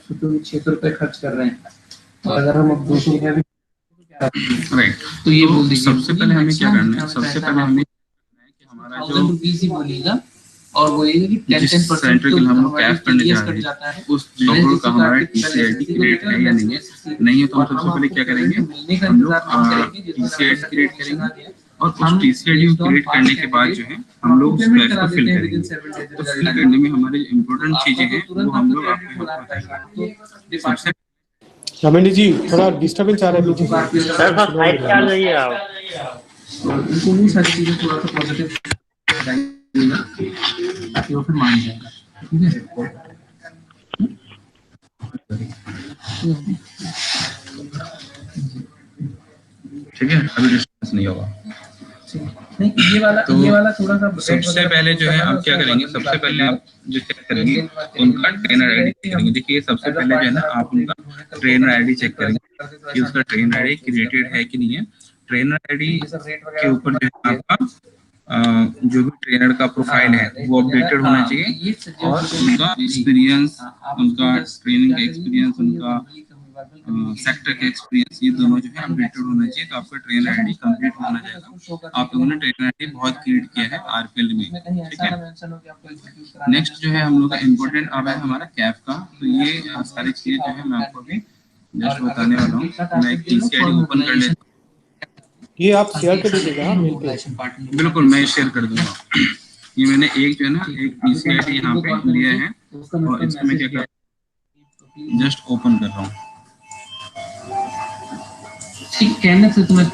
तो 600 रुपए खर्च कर रहे हैं, और अगर हम अब 200 रुपया भी राइट, तो ये बोल दीजिए सबसे पहले हमें क्या करना है, सबसे पहले हमें कि हमारा जो रुपीज ही बोलिएगा और बोलिएगा कि 10% सेंटर के लिए हम लोग कैश करने जा रहे हैं उस जो करोड़ का हमारा टीसीआईडी क्रिएट है या नहीं है, नहीं है तो हम सबसे पहले क्या करेंगे, हम लोग टीसीआईडी क्रिएट करेंगे और उस टीसीआईडी को क्रिएट करने के बाद जो है हम लोग उस कैश को फिल करेंगे। तो फिल करने में हमारे इंपॉर्टेंट चीजें हैं वो हम लोग आपको बताएंगे। सबसे रमेश जी थोड़ा डिस्टर्बेंस आ रहा है पीछे से। सर साइड पे आ जाइए आप। इतनी सारी चीजें थोड़ा सा पॉजिटिव ताकि वो फिर मान जाएगा। ठीक है, अभी डिस्टर्बेंस नहीं होगा। नहीं, ये वाला थोड़ा सा सबसे पहले जो है आप क्या करेंगे, सबसे पहले आप जो चेक करेंगे उनका ट्रेनर आईडी चेक करेंगे। देखिए सबसे पहले जो है ना आप उनका ट्रेनर आईडी चेक करेंगे कि उसका ट्रेनर आईडी क्रिएटेड है कि नहीं है। ट्रेनर आईडी के ऊपर जो है आपका जो भी ट्रेनर का प्रोफाइल है वो अपडेटेड होना चाहिए और उनका एक्सपीरियंस, उनका ट्रेनिंग का एक्सपीरियंस, उनका सेक्टर का एक्सपीरियंस, ये दोनों जो है अपडेटेड होना चाहिए। तो आपका ट्रेनर आईडी कंप्लीट होना जाएगा। आप लोगों ने ट्रेनर आईडी बहुत क्रिएट किया है आरपीएल में, ठीक है। नेक्स्ट जो है हम लोग का इम्पोर्टेंट अब है हमारा कैप का। तो ये सारी चीजें जो है मैं आपको अभी जस्ट बताने वाला हूँ। मैं एक टीसीआईडी ओपन कर लेता हूँ। ये आप शेयर कर दीजिएगा मेल पे। बिल्कुल मैं शेयर कर दूंगा। ये मैंने एक जो है ना एक टीसीआईडी यहाँ पे लिया है और इसको मैं क्या कर जस्ट ओपन कर रहा हूँ। कहने से तुम्हें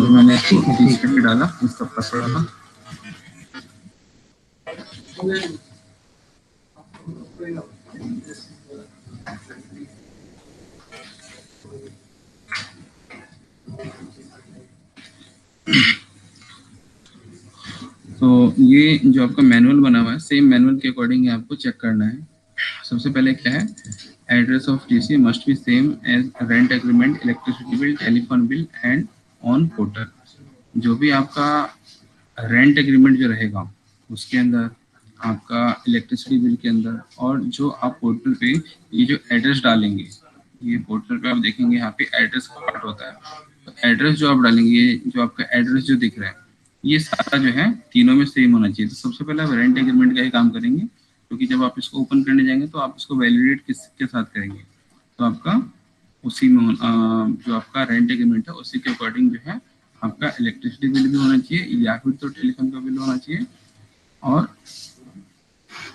मैंने टीसीआईडी डाला, इसका पासवर्ड डाला। तो ये जो आपका मैनुअल बना हुआ है सेम मैनुअल के अकॉर्डिंग आपको चेक करना है। सबसे पहले क्या है, address of TC must be same as rent agreement, electricity bill, telephone bill and on portal. जो भी आपका रेंट एग्रीमेंट जो रहेगा उसके अंदर, आपका इलेक्ट्रिसिटी बिल के अंदर, और जो आप पोर्टल पे ये जो एड्रेस डालेंगे, ये पोर्टल पे आप देखेंगे यहाँ पे एड्रेस का पार्ट होता है। तो एड्रेस जो आप डालेंगे, ये जो आपका एड्रेस जो दिख रहा है ये सारा जो है तीनों में सेम होना चाहिए। तो सबसे पहले आप रेंट एग्रीमेंट का ही काम करेंगे, क्योंकि जब आप इसको ओपन करने जाएंगे तो आप इसको वैलिडेट किसके साथ करेंगे, तो आपका उसी में जो आपका रेंट एग्रीमेंट है उसी के अकॉर्डिंग जो है आपका इलेक्ट्रिसिटी बिल भी होना चाहिए या फिर तो टेलीफोन का बिल होना चाहिए, और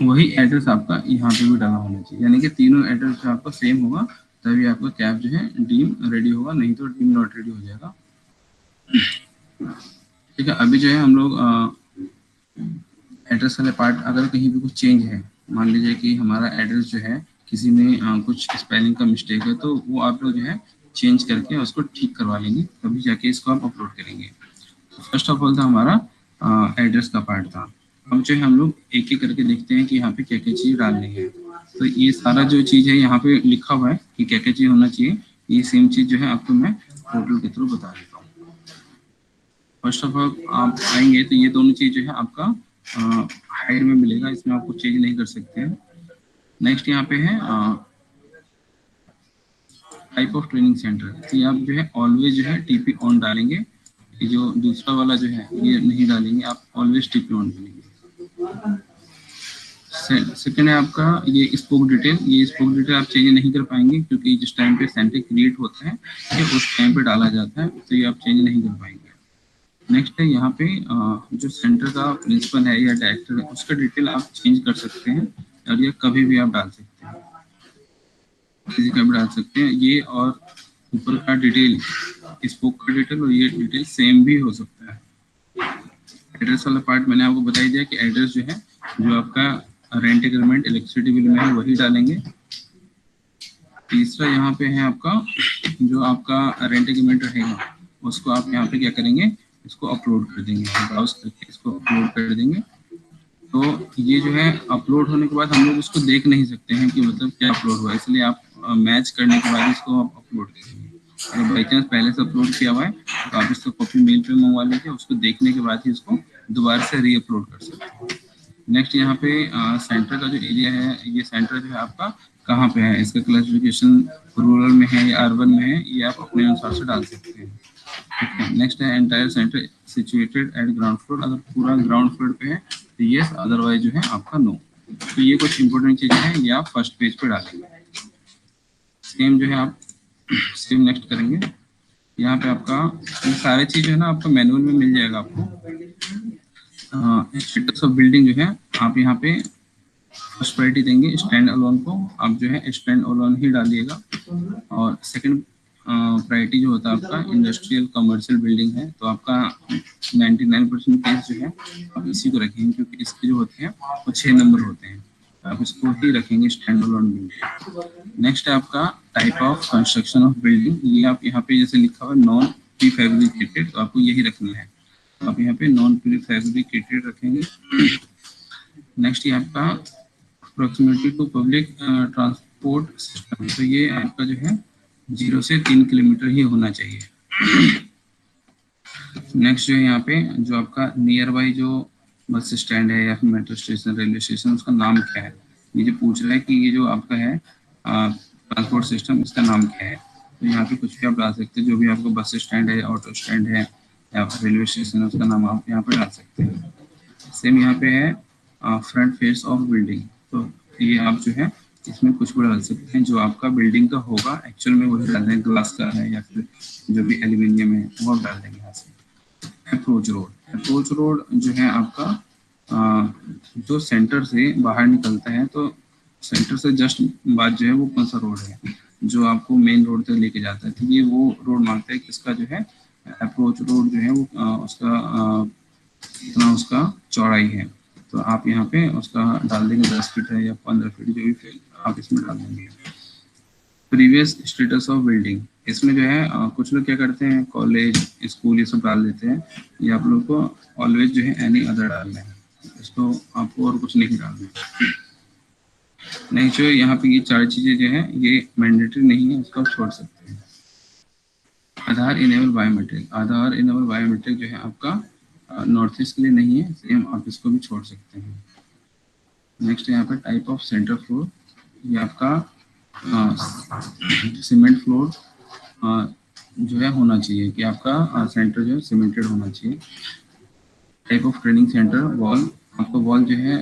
वही एड्रेस आपका यहाँ पे भी डाला होना चाहिए। यानी कि तीनों एड्रेस जो आपका सेम होगा तभी आपका कैब जो है डीम रेडी होगा, नहीं तो डीम नॉट रेडी हो जाएगा। ठीक है, अभी जो है हम लोग एड्रेस वाले पार्ट, अगर कहीं भी कुछ चेंज है, मान लीजिए कि हमारा एड्रेस जो है किसी में कुछ स्पेलिंग का मिस्टेक है, तो वो आप लोग जो है चेंज करके उसको ठीक करवा लेंगे, तभी जाके इसको आप अपलोड करेंगे। फर्स्ट ऑफ ऑल था हमारा एड्रेस का पार्ट था। अब जो है हम लोग एक एक करके देखते हैं कि यहाँ पे क्या क्या चीज़ डालनी है। तो ये सारा जो चीज़ है यहाँ पे लिखा हुआ है कि क्या क्या चीज़ होना चाहिए, ये सेम चीज़ जो है आपको मैं पोर्टल के थ्रू बता देता हूँ। फर्स्ट ऑफ ऑल आप आएंगे तो ये दोनों चीज़ जो है आपका हाइड में मिलेगा, इसमें आप कुछ चेंज नहीं कर सकते हैं। नेक्स्ट यहाँ पे है टाइप ऑफ ट्रेनिंग सेंटर, तो आप जो है ऑलवेज जो है टीपी ऑन डालेंगे। ये जो दूसरा वाला जो है ये नहीं डालेंगे, आप ऑलवेज टीपी ऑन डालेंगे। सेकेंड है आपका ये स्पोक डिटेल। ये स्पोक डिटेल आप चेंज नहीं कर पाएंगे, क्योंकि जिस टाइम पे सेंटर क्रिएट होता है ये उस टाइम पे डाला जाता है, तो ये आप चेंज नहीं कर पाएंगे। नेक्स्ट है यहाँ पे जो सेंटर का प्रिंसिपल है या डायरेक्टर है उसका डिटेल आप चेंज कर सकते हैं, और ये कभी भी आप डाल सकते हैं, किसी का भी डाल सकते हैं। ये और ऊपर का डिटेल, स्पोक का डिटेल और ये डिटेल सेम भी हो सकता है। एड्रेस वाला पार्ट मैंने आपको बता दिया कि एड्रेस जो है जो आपका रेंट एग्रीमेंट इलेक्ट्रिसिटी बिल में है वही डालेंगे। तीसरा यहाँ पे है आपका जो आपका रेंट एग्रीमेंट रहेगा उसको आप यहाँ पे क्या करेंगे, इसको अपलोड कर देंगे, ब्राउज करके इसको अपलोड कर देंगे। तो ये जो है अपलोड होने के बाद हम लोग उसको देख नहीं सकते हैं कि मतलब क्या अपलोड हुआ, इसलिए आप मैच करने के बाद इसको आप अपलोड करेंगे। अगर बाई चांस पहले से अपलोड किया हुआ है तो आप इसको कॉपी मेल पे मंगवा लीजिए, उसको देखने के बाद ही इसको दोबारा से री अपलोड कर सकते हैं। नेक्स्ट यहाँ पे सेंटर का जो एरिया है, ये सेंटर जो है आपका कहाँ पे है, इसका क्लासिफिकेशन रूरल में है या अर्बन में है, ये आप अपने अनुसार से डाल सकते हैं। ठीक है, नेक्स्ट है entire centre situated at ground floor, अगर पूरा ग्राउंड फ्लोर पे है तो यस, अदरवाइज जो है आपका नो। तो ये कुछ इंपॉर्टेंट चीजें हैं, ये आप फर्स्ट पेज पे डालेंगे। सेम जो है आप सेम नेक्स्ट करेंगे, यहाँ पे आपका ये सारे चीज है ना आपका मैनुअल में मिल जाएगा आपको। स्टेटस ऑफ बिल्डिंग जो है आप यहाँ पे फर्स्ट प्रायोरिटी देंगे स्टैंड अलोन को, आप जो है स्टैंड अलोन ही डालिएगा। और सेकंड प्रायोरिटी जो होता है आपका इंडस्ट्रियल कमर्शियल बिल्डिंग है, तो आपका 99% केस जो है आप इसी को रखेंगे, क्योंकि इसके जो होते हैं वो 6 नंबर होते हैं, आप इसको ही रखेंगे स्टैंड अलोन बिल्डिंग। नेक्स्ट है आपका type of construction of building, ये आप यहाँ पे जैसे लिखा हुआ है नॉन प्रीफैब्रिकेटेड, तो आपको यही रखना है, तो आप यहाँ पे नॉन प्रीफैब्रिकेटेड रखेंगे। नेक्स्ट ये आपका proximity to public transport system, तो ये आपका जो है 0 से 3 किलोमीटर ही होना चाहिए। नेक्स्ट जो है यहाँ पे जो आपका नियर बाई जो बस स्टैंड है या फिर मेट्रो स्टेशन, रेलवे स्टेशन, उसका नाम क्या है, ये जो पूछ रहा है कि ये जो आपका है ट्रांसपोर्ट सिस्टम, इसका नाम क्या है, तो यहाँ पे कुछ भी आप डाल सकते हैं, जो भी आपको बस स्टैंड है, ऑटो स्टैंड है या फिर रेलवे स्टेशन है, उसका नाम आप यहाँ पे डाल सकते हैं। सेम यहाँ पे है फ्रंट फेस ऑफ बिल्डिंग, तो ये आप जो है इसमें कुछ भी डाल सकते हैं, जो आपका बिल्डिंग का होगा एक्चुअल में वही डाल देंगे, ग्लास का है या फिर जो भी एल्यूमिनियम है वो आप डाल देंगे यहाँ से। अप्रोच रोड जो है आपका जो सेंटर से बाहर निकलता है, तो सेंटर से जस्ट बाद जो है वो कौन सा रोड है जो आपको मेन रोड तक लेके जाता है, तो ये वो रोड मांगता है कि इसका जो है अप्रोच रोड जो है वो उसका कितना उसका चौड़ाई है, तो आप यहाँ पे उसका डाल देंगे 10 फीट है या 15 फीट, जो भी फीट आप इसमें डाल देंगे। प्रीवियस स्टेटस ऑफ बिल्डिंग, इसमें जो है कुछ लोग क्या करते हैं कॉलेज स्कूल ये सब डाल देते हैं, ये आप लोग को ऑलवेज जो है एनी अदर डालना है, इसको आपको और कुछ नहीं डालना है। नेक्स्ट जो यहाँ पे ये 4 चीजें जो है ये मैंडेटरी नहीं है, इसको आप छोड़ सकते हैं। आधार इनेबल बायोमेट्रिक, आधार इनेबल बायोमेट्रिक जो है आपका नॉर्थ ईस्ट के लिए नहीं है, सेम आप इसको भी छोड़ सकते हैं। नेक्स्ट यहाँ पे टाइप ऑफ सेंटर फ्लोर, ये आपका सीमेंट फ्लोर जो है होना चाहिए कि आपका सेंटर जो है सीमेंटेड होना चाहिए। Type of training centre wall, आपका वॉल जो है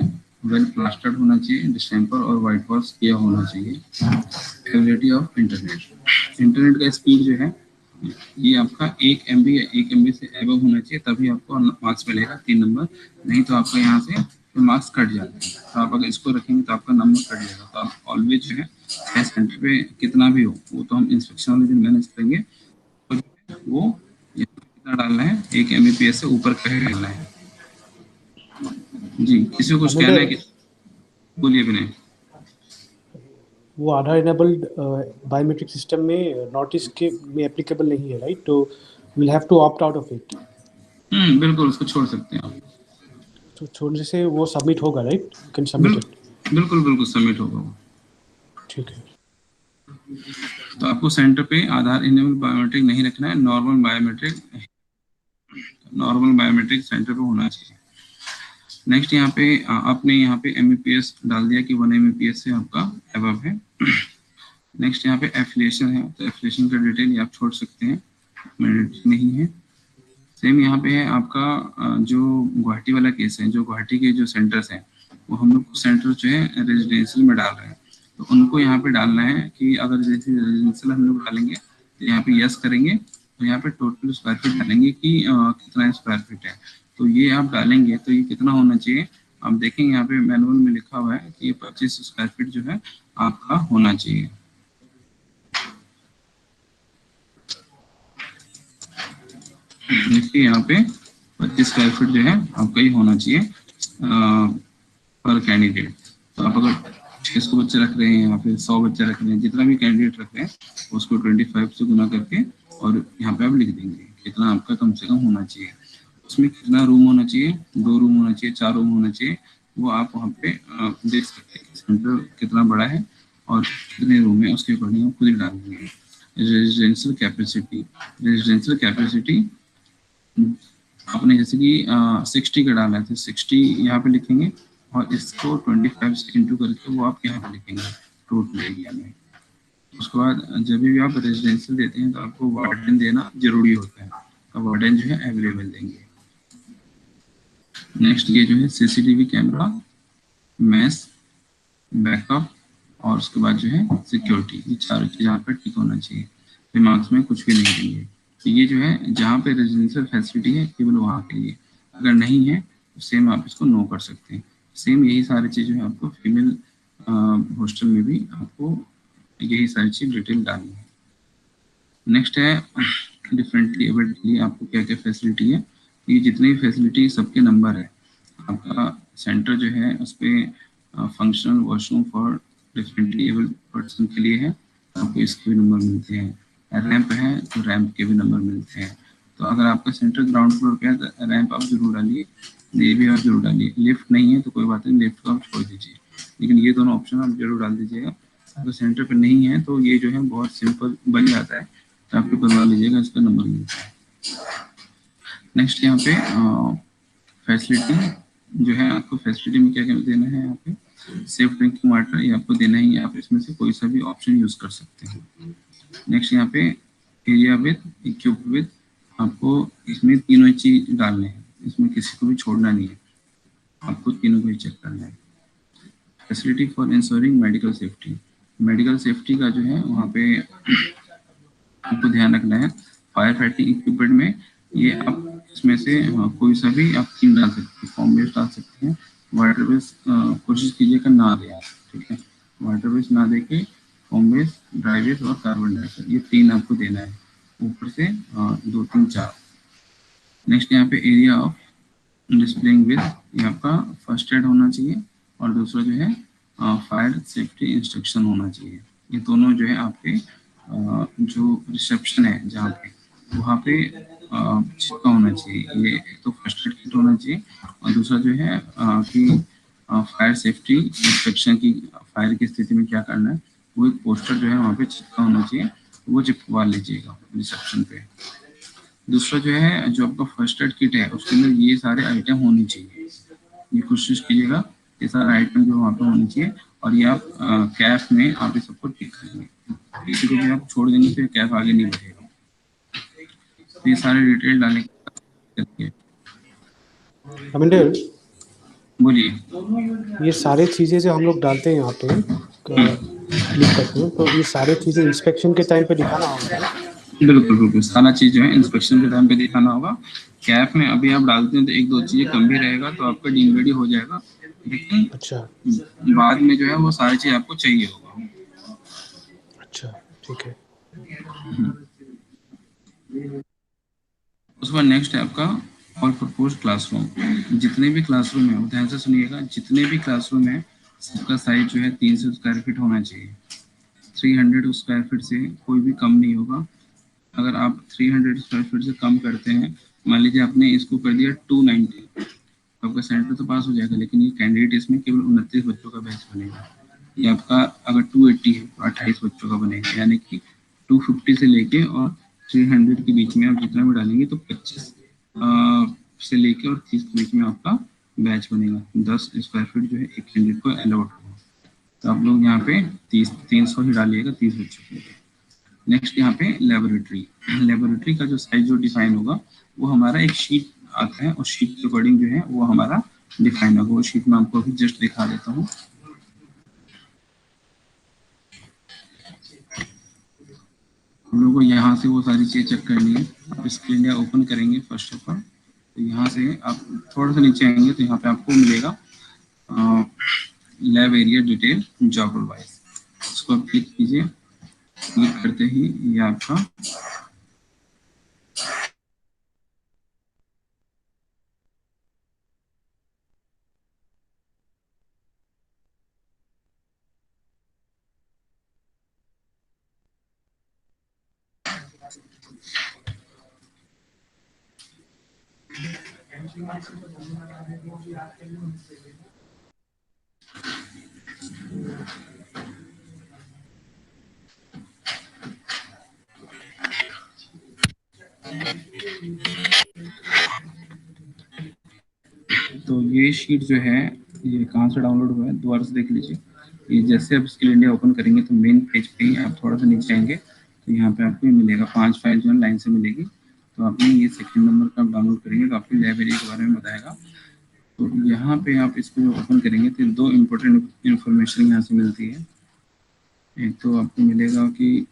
वेल प्लास्टर्ड होना चाहिए, डिस्टेम्पर और वाइट वॉश किया होना चाहिए। अवेलेबिलिटी ऑफ इंटरनेट का स्पीड जो है ये आपका 1 MB या 1 MB से एबव होना चाहिए, तभी आपको मार्क्स मिलेगा 3 नंबर, नहीं तो आपका यहाँ से तो मार्क्स कट जाते हैं, तो आप अगर इसको रखेंगे तो आपका नंबर कट जाएगा। तो आप ऑलवेज जो है सेंटर पे कितना भी हो वो तो हम इंस्पेक्शन वाले दिन मैनेज करेंगे, तो वो कितना डालना है 1 MBPS से ऊपर का ही डालना है। जी किसी को कुछ कहना है कि बोलिए भी नहीं। वो आधार इनेबल्ड बायोमेट्रिक सिस्टम में नॉर्थ ईस्ट के में एप्लीकेबल नहीं है, राइट? तो will have to opt out of it. बिल्कुल उसको छोड़ सकते हैं आप, तो छोड़ने से वो सबमिट होगा, right? You can submit it. बिल्कुल सबमिट होगा वो। ठीक है, तो आपको सेंटर पे आधार इनेबल बायोमेट्रिक नहीं रखना है, नॉर्मल बायोमेट्रिक सेंटर पे होना चाहिए। नेक्स्ट यहाँ पे आपने यहाँ पे MBPS डाल दिया कि 1 MBPS से आपका अबव है। नेक्स्ट यहाँ पे एफिलिएशन है, तो एफिलिएशन का डिटेल ये आप छोड़ सकते हैं, मैंडेटरी नहीं है। सेम यहाँ पे है आपका जो गुवाहाटी वाला केस है, जो गुवाहाटी के जो सेंटर्स हैं वो हम लोग सेंटर जो है रेजिडेंशियल में डाल रहे हैं, तो उनको यहाँ पे डालना है कि अगर जैसे रेजिडेंशियल हम लोग डालेंगे तो यहाँ पे यस करेंगे, तो यहाँ पे टोटल स्क्वायर फीट डालेंगे कि कितना स्क्वायर फीट है, तो ये आप डालेंगे तो ये कितना होना चाहिए आप देखेंगे यहाँ पे मैनुअल में लिखा हुआ है कि 25 स्क्वायर फीट जो है आपका होना चाहिए। देखिए यहाँ पे 25 स्क्वायर फीट जो है आपका ही होना चाहिए पर कैंडिडेट। तो आप अगर 600 बच्चे रख रहे हैं या फिर 100 बच्चे रख रहे हैं, जितना भी कैंडिडेट रख रहे हैं उसको 25 से गुना करके और यहाँ पे आप लिख देंगे कितना आपका कम से कम होना चाहिए। उसमें कितना रूम होना चाहिए, 2 रूम होना चाहिए, 4 रूम होना चाहिए, वो आप वहाँ पे देख सकते हैं सेंटर कितना बड़ा है और कितने रूम है, उसके अकॉर्डिंग आप खुद ही डाल देंगे। रेजिडेंशियल कैपेसिटी आपने जैसे कि 60 का डाला है तो 60 यहाँ पे लिखेंगे और इसको 25 से इंटू करके वो आप यहाँ पे लिखेंगे टोटल एरिया में। उसके बाद जब भी आप रेजिडेंशियल देते हैं तो आपको वार्डन देना जरूरी होता है, तो वार्डन जो है अवेलेबल देंगे। नेक्स्ट ये जो है सीसीटीवी कैमरा, मैस, बैकअप और उसके बाद जो है सिक्योरिटी, ये चारों चीज़ यहाँ पर ठीक होना चाहिए, दिमाग में कुछ भी नहीं देंगे। तो ये जो है जहाँ पे रेजिडेंशियल फैसिलिटी है केवल वहाँ के लिए, अगर नहीं है तो सेम आप इसको नो कर सकते हैं। सेम यही सारी चीज़ जो है आपको फीमेल हॉस्टल में भी आपको यही सारी चीज़ डिटेल डालनी है। नेक्स्ट है डिफरेंटली एबल्ड के लिए आपको क्या क्या फैसिलिटी है। ये जितनी भी फैसिलिटी सबके नंबर है। आपका सेंटर जो है उस पर functional washroom for differently abled person के लिए है, आपको इसके भी नंबर मिलते हैं। रैंप है तो रैंप के भी नंबर मिलते हैं। तो अगर आपका सेंटर ग्राउंड फ्लोर पे है तो रैंप आप जरूर डालिए, ये भी आप जरूर डालिए। लिफ्ट नहीं है तो कोई बात नहीं, लिफ्ट को आप छोड़ दीजिए, लेकिन ये दोनों ऑप्शन आप जरूर डाल दीजिएगा। अगर सेंटर पे नहीं है तो ये जो है बहुत सिंपल बन जाता है, तो आपको करवा लीजिएगा, इसका नंबर मिलता है। नेक्स्ट यहाँ पे फैसिलिटी जो है, आपको फैसिलिटी में क्या क्या देना है। यहाँ पे सेफ ड्रिंकिंग वाटर ये आपको देना ही है, आप इसमें से कोई सा भी ऑप्शन यूज कर सकते हैं। नेक्स्ट यहाँ पे एरिया विद इक्विप विद, आपको इसमें तीनों चीज डालने हैं, इसमें किसी को भी छोड़ना नहीं है, आपको तीनों को ही चेक करना है। Facility for ensuring medical safety, medical safety का जो है वहाँ पे आपको ध्यान रखना है। फायर फाइटिंग इक्विपमेंट में ये आप इसमें से कोई सा भी आप तीन डाल सकते हैं, फॉर्म बेस डाल सकते हैं। वाटर बेस कोशिश कीजिएगा ना दे आप, ठीक है। वाटर बेस ना दे के फॉर्म बेस, ड्राई बेस और कार्बन डाइऑक्साइड, ये तीन आपको देना है, ऊपर से 2 3 4। नेक्स्ट यहाँ पे एरिया ऑफ डिस्प्लेइंग विद, ये आपका फर्स्ट एड होना चाहिए और दूसरा जो है फायर सेफ्टी इंस्ट्रक्शन होना चाहिए। ये दोनों जो है आपके जो रिसेप्शन है जहाँ पे, वहाँ पे चिपका होना चाहिए। ये एक तो फर्स्ट एड किट होना चाहिए और दूसरा जो है कि फायर सेफ्टी इंस्ट्रक्शन की, फायर की स्थिति में क्या करना है, वो एक पोस्टर जो है वहाँ पे चिपका होना चाहिए, वो चिपकवा लीजिएगा रिसेप्शन पे। दूसरा जो है जो आपका फर्स्ट एड किट है उसके अंदर ये सारे आइटम होने चाहिए, ये कोशिश कीजिएगा ये सारे आइटम जो वहाँ पे होने चाहिए। और ये आप कैफ में आप ये सबको टिक करेंगे, किसी को भी आप छोड़ देंगे तो कैफ आगे नहीं बढ़ेगा। तो ये सारे डिटेल डालने के अमिंदर, बोलिए। ये सारे चीज़ें जो हम लोग डालते हैं यहाँ पे क्लिक करते हैं, तो ये सारे चीज़ें इंस्पेक्शन के टाइम पे दिखाना होगा ना? बिल्कुल बिल्कुल, सारा चीज जो है इंस्पेक्शन के टाइम पे दिखाना होगा। कैफ में अभी आप डालते हैं तो एक दो चीजें कम भी रहेगा तो आपका डीम रेडी हो जाएगा, लेकिन अच्छा बाद में जो है वो सारी चीज आपको चाहिए होगा। अच्छा, ठीक है। उसके बाद नेक्स्ट है आपका ऑल प्रपोज क्लासरूम। जितने भी क्लासरूम है, ध्यान से सुनिएगा, जितने भी क्लासरूम है सबका साइज जो है 300 स्क्वायर फीट होना चाहिए। 300 स्क्वायर फीट से कोई भी कम नहीं होगा। अगर आप 300 स्क्वायर फीट से कम करते हैं, मान लीजिए आपने इसको कर दिया 290, तो आपका सेंटर तो पास हो जाएगा, लेकिन ये कैंडिडेट इसमें केवल 29 बच्चों का बैच बनेगा। ये आपका अगर 280 है तो 28 बच्चों का बनेगा, यानी कि 250 से लेके और 300 के बीच में आप जितना भी डालेंगे तो 25 से लेके और 30 के बीच में आपका बैच बनेगा। 10 स्क्वायर फीट जो है एक कैंडिडेट को अलाउड होगा, तो आप लोग यहाँ पे 300 ही डालिएगा 30 बच्चों के लिए। नेक्स्ट यहाँ पे लेबोरेटरी, लेबोरेटरी का जो साइज जो डिफाइन होगा वो हमारा एक शीट आता है, और शीट के अकॉर्डिंग जो है वो हमारा डिफाइन होगा। वो शीट में आपको अभी जस्ट दिखा देता हूँ। हम लोग को यहाँ से वो सारी चीज़ चेक करनी है। आप स्क्रीन या ओपन करेंगे फर्स्ट ऑफ ऑल, तो यहाँ से आप थोड़ा सा नीचे आएंगे तो यहाँ पे आपको मिलेगा lab area detail job role wise, उसको आप क्लिक कीजिए। क्लिक करते ही ये आपका तो ये शीट जो है ये कहाँ से डाउनलोड हुआ है दोबारा से देख लीजिए। ये जैसे आप स्किल इंडिया ओपन करेंगे तो मेन पेज पे ही आप थोड़ा सा नीचे आएंगे तो यहाँ पे आपको ये मिलेगा 5 फाइल जो है लाइन से मिलेगी। तो आपने ये सेकंड नंबर का डाउनलोड करेंगे तो आपको लैब एरिया के बारे में बताएगा। तो यहाँ पे आप इसको ओपन करेंगे तो 2 इम्पोर्टेंट इंफॉर्मेशन यहाँ से मिलती है। एक तो आपको मिलेगा कि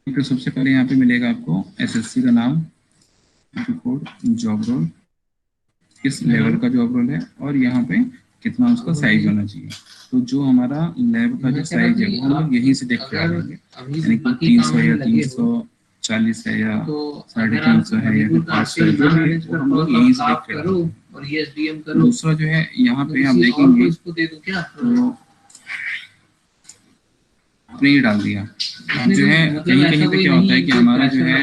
तो सबसे पहले यहाँ पे मिलेगा आपको एसएससी का नाम, कोड, जॉब रोल, किस लेवल का जॉब रोल है और यहाँ पे कितना उसका साइज होना चाहिए। तो जो हमारा लैब का जो साइज है वो हम लोग यहीं से देख के आ जाएंगे, यानी कि 300 या 340 है या 350 है या 500 है, जो भी है वो हम लोग यहीं से देख के आ जाएंगे। दूसरा जो है यहाँ पे आप देखेंगे तो आपने ये डाल दिया जो है कहीं कहीं पे क्या होता है कि हमारा जो है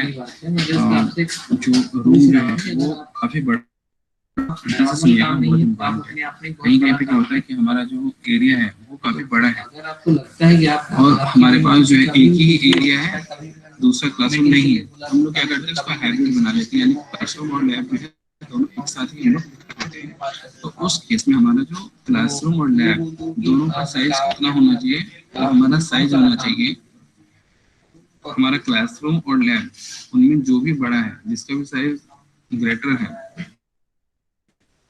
जो रूम जो है वो काफी बड़ा कहीं कहीं पे क्या होता है कि हमारा जो एरिया है वो काफी बड़ा है और हमारे पास जो है एक ही एरिया है, दूसरा क्लासरूम नहीं है। हम लोग क्या करते हैं उसका हाइब्रिड बना लेते हैं, यानी क्लासरूम और लैब जो है दोनों एक साथ ही हम लोग करते हैं। तो उस केस में हमारा जो क्लासरूम और लैब दोनों का साइज कितना होना चाहिए, तो हमारा साइज होना चाहिए हमारा क्लासरूम और लैब उनमें जो भी बड़ा है, जिसका भी साइज ग्रेटर है।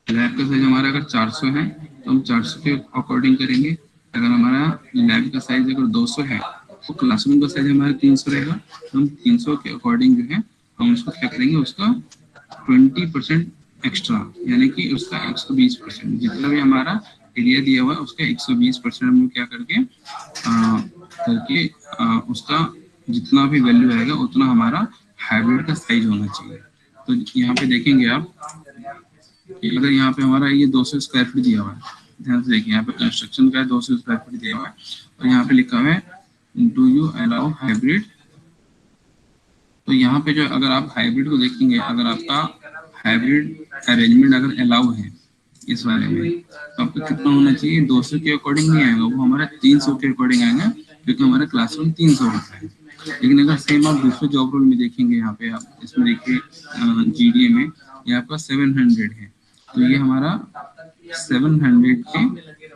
लैब का साइज हमारा अगर 400 है तो हम 400 के अकॉर्डिंग करेंगे। अगर हमारा लैब का साइज अगर 200 है तो क्लासरूम का साइज हमारा 300 रहेगा, तो हम 300 के अकॉर्डिंग जो है हम उसको क्या करेंगे, उसका 20% एक्स्ट्रा, यानी कि उसका 120%, जितना भी हमारा एरिया दिया हुआ है उसका 120% हम लोग क्या करके उसका जितना भी वैल्यू आएगा उतना हमारा हाइब्रिड का साइज होना चाहिए। तो यहाँ पे देखेंगे आप कि अगर यहाँ पे हमारा ये 200 स्क्वायर फीट दिया हुआ है, ध्यान से देखिए यहाँ पे कंस्ट्रक्शन का 200 स्क्वायर फीट दिया हुआ है और यहाँ पे लिखा हुआ है डू यू अलाउ हाइब्रिड। तो यहाँ पे जो अगर आप हाइब्रिड को देखेंगे, अगर आपका हाइब्रिड अरेंजमेंट अगर अलाउ है इस वाले में तो आपको कितना होना चाहिए, 200 के अकॉर्डिंग नहीं आएगा, वो हमारा 300 के अकॉर्डिंग आएगा, क्योंकि हमारा क्लासरूम 300 होता है। लेकिन अगर सेम आप दूसरे जॉब रोल में देखेंगे, यहाँ पे आप इसमें देखिए जीडीए में ये आपका 700 है, तो ये हमारा 700 के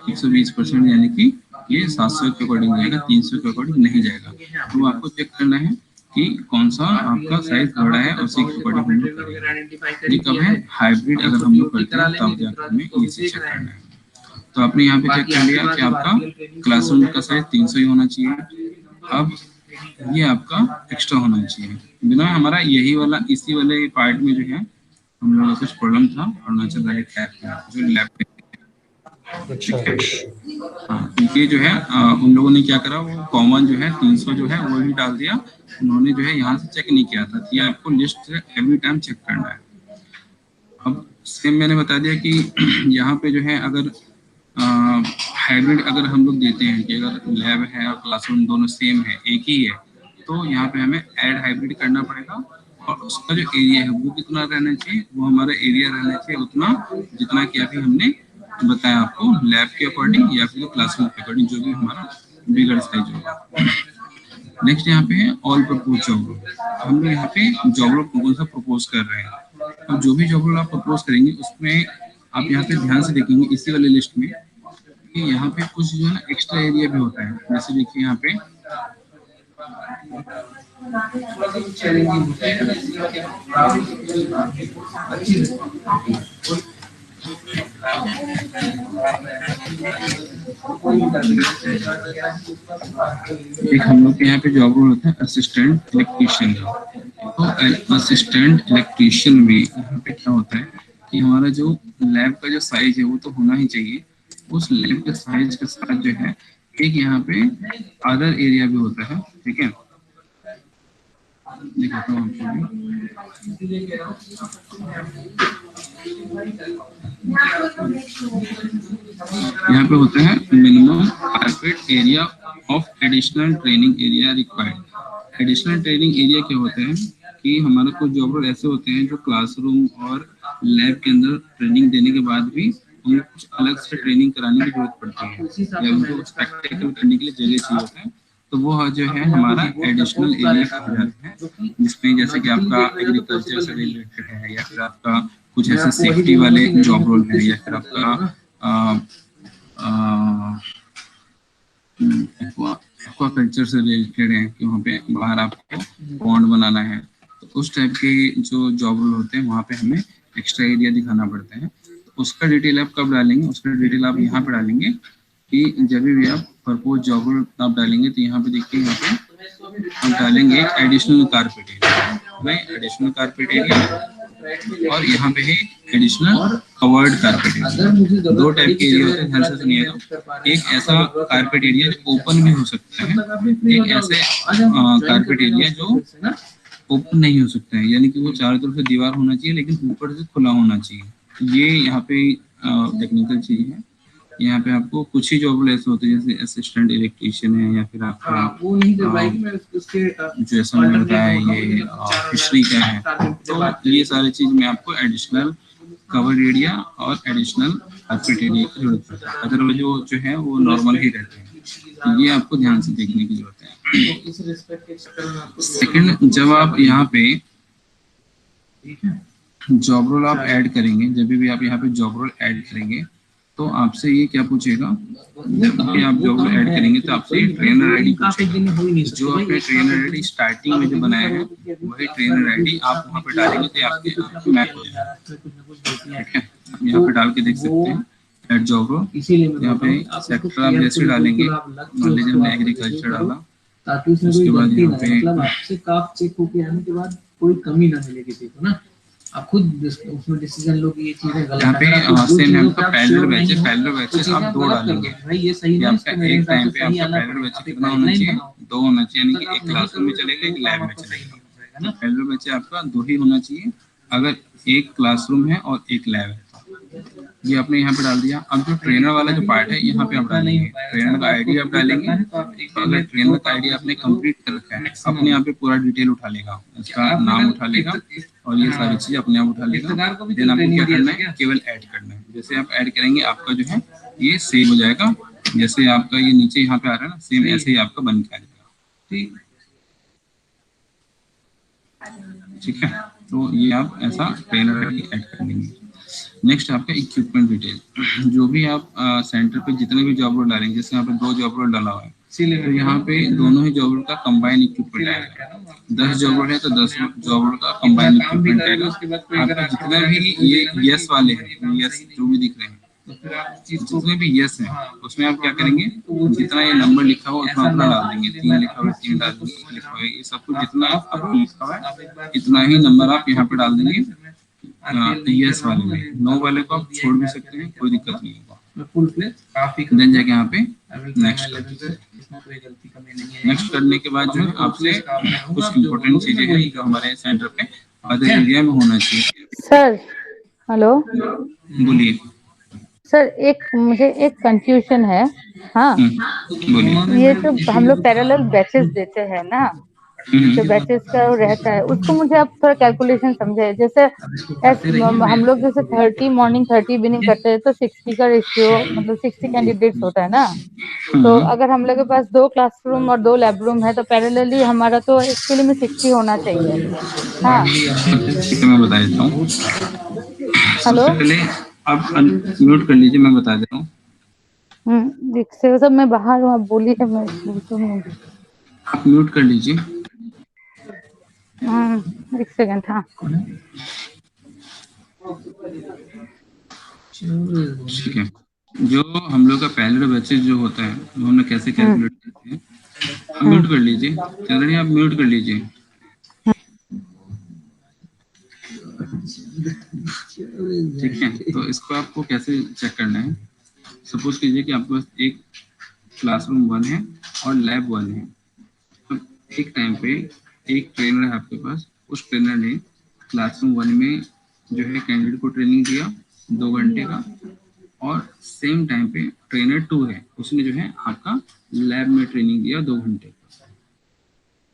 120%, यानी कि ये 700 के अकॉर्डिंग जाएगा, 300 के अकॉर्डिंग नहीं जाएगा। तो आपको चेक करना है कि कौन सा आपका साइज बड़ा है, उसी के अकॉर्डिंग हम लोग करेंगे। ये कब है, हाइब्रिड अगर हम लोग करते हैं तब जाकर हमें ये चेक करना है। तो आपने यहाँ पे चेक कर लिया कि आपका क्लासरूम का साइज 300 ही होना चाहिए। अब ये आपका एक्स्ट्रा होना चाहिए, बिना हमारा यही वाला इसी वाले पार्ट में जो है हम लोगों का कुछ प्रॉब्लम था अरुणाचल वाले जो लैब पे। हाँ, ये जो है उन लोगों ने क्या करा, वो कॉमन जो है 300 जो है वो ही डाल दिया, उन्होंने जो है यहाँ से चेक नहीं किया था। ये आपको लिस्ट एवरी टाइम चेक करना है। अब सेम मैंने बता दिया कि यहाँ पे जो है अगर हाइब्रिड अगर हम लोग देते हैं कि अगर लैब है और क्लासरूम दोनों सेम है, एक ही है, तो यहाँ पे हमें ऐड हाइब्रिड करना पड़ेगा और उसका जो एरिया है वो कितना रहना चाहिए, वो हमारा एरिया रहना चाहिए उतना जितना कि अभी हमने बताया आपको, लैब के अकॉर्डिंग या फिर क्लासरूम के अकॉर्डिंग, जो भी हमारा बिगर साइज होगा। नेक्स्ट यहाँ पे है ऑल प्रपोज जॉब रोल। हम लोग यहाँ पे जॉब रोल कौन सा प्रपोज कर रहे हैं, अब जो भी जॉब रोल आप प्रपोज करेंगे उसमें आप यहाँ पे ध्यान से देखेंगे इसी वाले लिस्ट में कि यहाँ पे कुछ जो है ना एक्स्ट्रा एरिया भी होता है। जैसे देखिए यहाँ पे एक हम लोग के यहाँ पे जॉब रोल होता है असिस्टेंट इलेक्ट्रीशियन। तो असिस्टेंट इलेक्ट्रीशियन में यहाँ पे क्या होता है कि हमारा जो लैब का जो साइज है वो तो होना ही चाहिए, उस लैब के साइज के साथ जो है एक यहाँ पे अदर एरिया भी होता है। ठीक है, दिखाता हूँ आपको। यहाँ पे होता है minimum carpet area of additional training area required. Additional training area क्या होते हैं कि हमारे कुछ जॉब रोल ऐसे होते हैं जो क्लासरूम और लैब के अंदर ट्रेनिंग देने के बाद भी उनको कुछ अलग से ट्रेनिंग कराने की जरूरत पड़ती है या उनको कुछ प्रैक्टिकल करने के लिए जगह चाहिए होता है, तो वो जो है हमारा एडिशनल एरिया कहा जाता है, जिसमें जैसे कि आपका एग्रीकल्चर से रिलेटेड है, या फिर आपका कुछ ऐसे सेफ्टी वाले जॉब रोल है, या फिर आपका एक्वाकल्चर से रिलेटेड है कि वहाँ पे बाहर आपको पॉन्ड बनाना है, तो उस टाइप के जो जॉब रोल होते हैं वहाँ पे हमें एक्स्ट्रा एरिया दिखाना पड़ता है। तो उसका डिटेल आप कब डालेंगे, उसका डिटेल आप यहाँ पे डालेंगे कि जब भी आप परपोज जॉब रोल आप डालेंगे, तो यहाँ पे देखिए, यहाँ पे हम डालेंगे additional carpet area, additional carpet area, और यहाँ पे है एडिशनल कवर्ड कारपेट एरिया। दो टाइप के एरिया होते हैं, ध्यान से सुनिएगा। एक ऐसा कारपेट एरिया जो ओपन भी हो सकता है, एक ऐसे कारपेट एरिया जो ओपन नहीं हो सकता है, यानी कि वो चारों तरफ से दीवार होना चाहिए लेकिन ऊपर से खुला होना चाहिए। ये यहाँ पे टेक्निकल चीज है। यहाँ पे आपको कुछ ही जॉब ऐसे होते हैं, जैसे असिस्टेंट इलेक्ट्रीशियन है, या फिर आपका वो नहीं दे पाएगी, मैं उसके जो ऐसा मैंने बताया ये फिशरी का है। तो ये सारी चीज में आपको एडिशनल कवर एरिया और एडिशनल कारपेट एरिया की जरूरत पड़ती है, अदरवाइज जो है वो नॉर्मल ही रहते हैं। तो ये आपको ध्यान से देखने की जरूरत है। सेकंड, जब आप यहाँ पे जॉब रोल आप ऐड करेंगे, जब भी आप यहाँ पे जॉब रोल ऐड करेंगे, तो आपसे ये क्या पूछेगा, जब भी आप जॉब रोल ऐड करेंगे तो आपसे ट्रेनर आईडी पूछेगा। जो आपने ट्रेनर आईडी स्टार्टिंग में जो बनाया है, वही ट्रेनर आईडी आप वहाँ पे डालेंगे तो आपके मैप हो जाएगा। ठीक है, आप यहाँ पे डाल के देख सकते हैं एड जॉब रोल। यहाँ पे सेक्टर आप जैसे डालेंगे, मान लीजिए हमने एग्रीकल्चर डाला, ताकि उसमें कोई गलती ना, मतलब आपसे काफ चेक होके आने के बाद कोई कमी ना मिले किसी को ना, आप खुद उसमें डिसीजन लो कि ये चीजें गलत यहाँ पे सेम है आपका पैरेलल बैच है, पैरेलल बैच आप दो डालेंगे। भाई ये सही है, आपका एक टाइम पे आपका पैरेलल बैच कितना होना चाहिए, दो होना चाहिए, यानी कि एक क्लासरूम में चलेगा, एक लैब में चलेगा। पैरेलल बैच आपका दो ही होना चाहिए अगर एक क्लासरूम है और एक लैब है। ये आपने यहाँ पे डाल दिया। अब जो ट्रेनर वाला जो पार्ट है, यहाँ पे आप डालेंगे ट्रेनर का आईडी आप डालेंगे। तो अगर ट्रेनर का आईडी आपने कंप्लीट कर रखा है, अपने यहाँ पे पूरा डिटेल उठा लेगा, इसका नाम उठा लेगा और ये सारी चीज अपने आप उठा लेगा। देन आपको क्या करना है, केवल ऐड करना है। जैसे आप ऐड करेंगे आपका जो है ये सेव हो जाएगा, जैसे आपका ये नीचे यहाँ पे आ रहा है ना, सेम ऐसे ही आपका बन के आ जाएगा। ठीक है, तो ये आप ऐसा ट्रेनर आईडी ऐड कर देंगे। नेक्स्ट आपका इक्विपमेंट डिटेल, जो भी आप सेंटर पे जितने भी जॉब रोल डालेंगे, जैसे यहाँ पे 2 जॉब रोल डाला हुआ है, तो यहाँ पे दोनों ही जॉब रोल का कंबाइन इक्विपमेंट आएगा। 10 जॉब रोल है तो 10 जॉब रोल का कंबाइन इक्विपमेंट आएगा। आपका जितने भी ये यस वाले हैं, यस जो भी दिख रहे हैं, जितने भी यस हैं, उसमें आप क्या करेंगे, जितना ये नंबर लिखा हुआ उतना अपना डाल देंगे। 3 लिखा हुआ 3 डाल देंगे, लिखा हुआ ये सब कुछ जितना आपको लिखा हुआ है इतना ही नंबर आप यहाँ पे डाल देंगे यस वाले में। नो वाले को आप छोड़ भी सकते हैं, कोई दिक्कत नहीं होगा। देन जाके यहाँ पे नेक्स्ट करने के बाद जो है आपसे कुछ इम्पोर्टेंट चीजें हैं जो हमारे सेंटर पे अदर एरिया में होना चाहिए। सर हेलो, बोलिए सर मुझे एक कंफ्यूजन है। हाँ, बोलिए। ये जो हम लोग पैरेलल बैचेस देते हैं ना, जो बैचेस का रहता है, उसको मुझे आप थोड़ा कैलकुलेशन समझाइए। जैसे हम लोग जैसे 30 मॉर्निंग 30 इवनिंग करते हैं, तो 60 का रेशियो, मतलब 60 कैंडिडेट्स होता है ना। तो अगर हम लोग के पास 2 क्लासरूम और 2 लैब रूम है, तो पैरेलली हमारा तो एक्चुअली में 60 होना चाहिए। हाँ, मैं बता देता हूँ। हेलो, पहले आप म्यूट कर लीजिए, मैं बता देता हूँ। सब मैं बाहर हूँ, आप बोलिए, मैं सुनूंगी। आप म्यूट कर लीजिए। 1 सेकंड। हाँ, ठीक है। जो हम लोग का पैरेलल बैचेस जो होता है, वो हम लोग कैसे कैलकुलेट करते हैं, आप म्यूट कर लीजिए। चंद्रनी आप म्यूट कर लीजिए। ठीक है, तो इसको आपको कैसे चेक करना है, सपोज कीजिए कि आपके पास एक क्लासरूम 1 है और लैब 1 है। अब एक टाइम पे एक ट्रेनर है आपके पास, उस ट्रेनर ने क्लासरूम 1 में जो है कैंडिडेट को ट्रेनिंग दिया 2 घंटे का, और सेम टाइम पे ट्रेनर 2 है, उसने जो है आपका लैब में ट्रेनिंग दिया 2 घंटे का।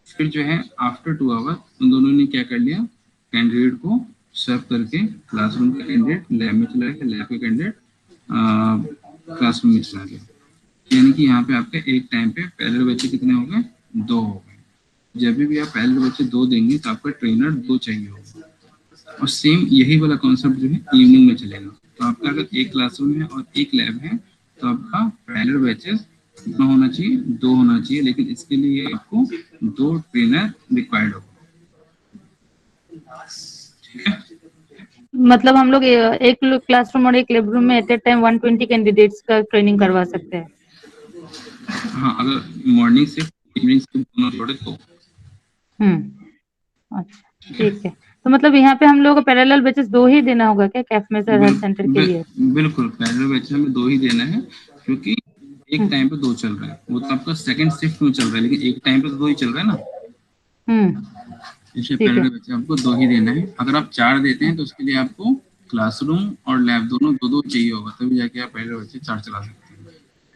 फिर जो है आफ्टर 2 आवर उन दोनों ने क्या कर लिया, कैंडिडेट को सर्व करके क्लासरूम का कैंडिडेट लैब में चला गया, लैब का कैंडिडेट क्लासरूम में चला गया। यानी कि यहाँ पे आपके एक टाइम पे पैरेलल बैचेस कितने हो गए? 2 हो गए। जब भी आप पैरेलल बैचेस 2 देंगे तो आपका ट्रेनर 2 चाहिए होगा। और सेम यही वाला कॉन्सेप्ट जो है इवनिंग में चलेगा। तो आपका अगर एक क्लासरूम है और एक लैब है तो आपका पैरेलल बैचेस कितना होना चाहिए? 2 होना चाहिए, लेकिन इसके लिए आपको 2 ट्रेनर रिक्वायर्ड होगा। ठीक है, मतलब हम लोग एक क्लासरूम और एक लैब रूम में एट ए टाइम 120 कैंडिडेट्स का ट्रेनिंग करवा सकते हैं। हाँ, अगर मॉर्निंग से इवनिंग से दोनों जोड़े तो। अच्छा, ठीक है। तो मतलब यहाँ पे हम लोग को पैरेलल बैचेस 2 ही देना होगा क्या कैफ में सर हर सेंटर के लिए? बिल्कुल, पैरेलल बैचेस में 2 ही देना है, क्योंकि एक टाइम पे 2 चल रहा है। वो तो आपका सेकंड शिफ्ट में चल रहा है, लेकिन एक टाइम पे तो 2 ही चल रहा है ना। इसलिए पैरेलल बैचेस आपको 2 ही देना है। अगर आप 4 देते हैं तो उसके लिए आपको क्लासरूम और लैब दोनों 2-2 चाहिए होगा, तभी जाके आप पैरेलल बैचेस 4 चला सकते हैं।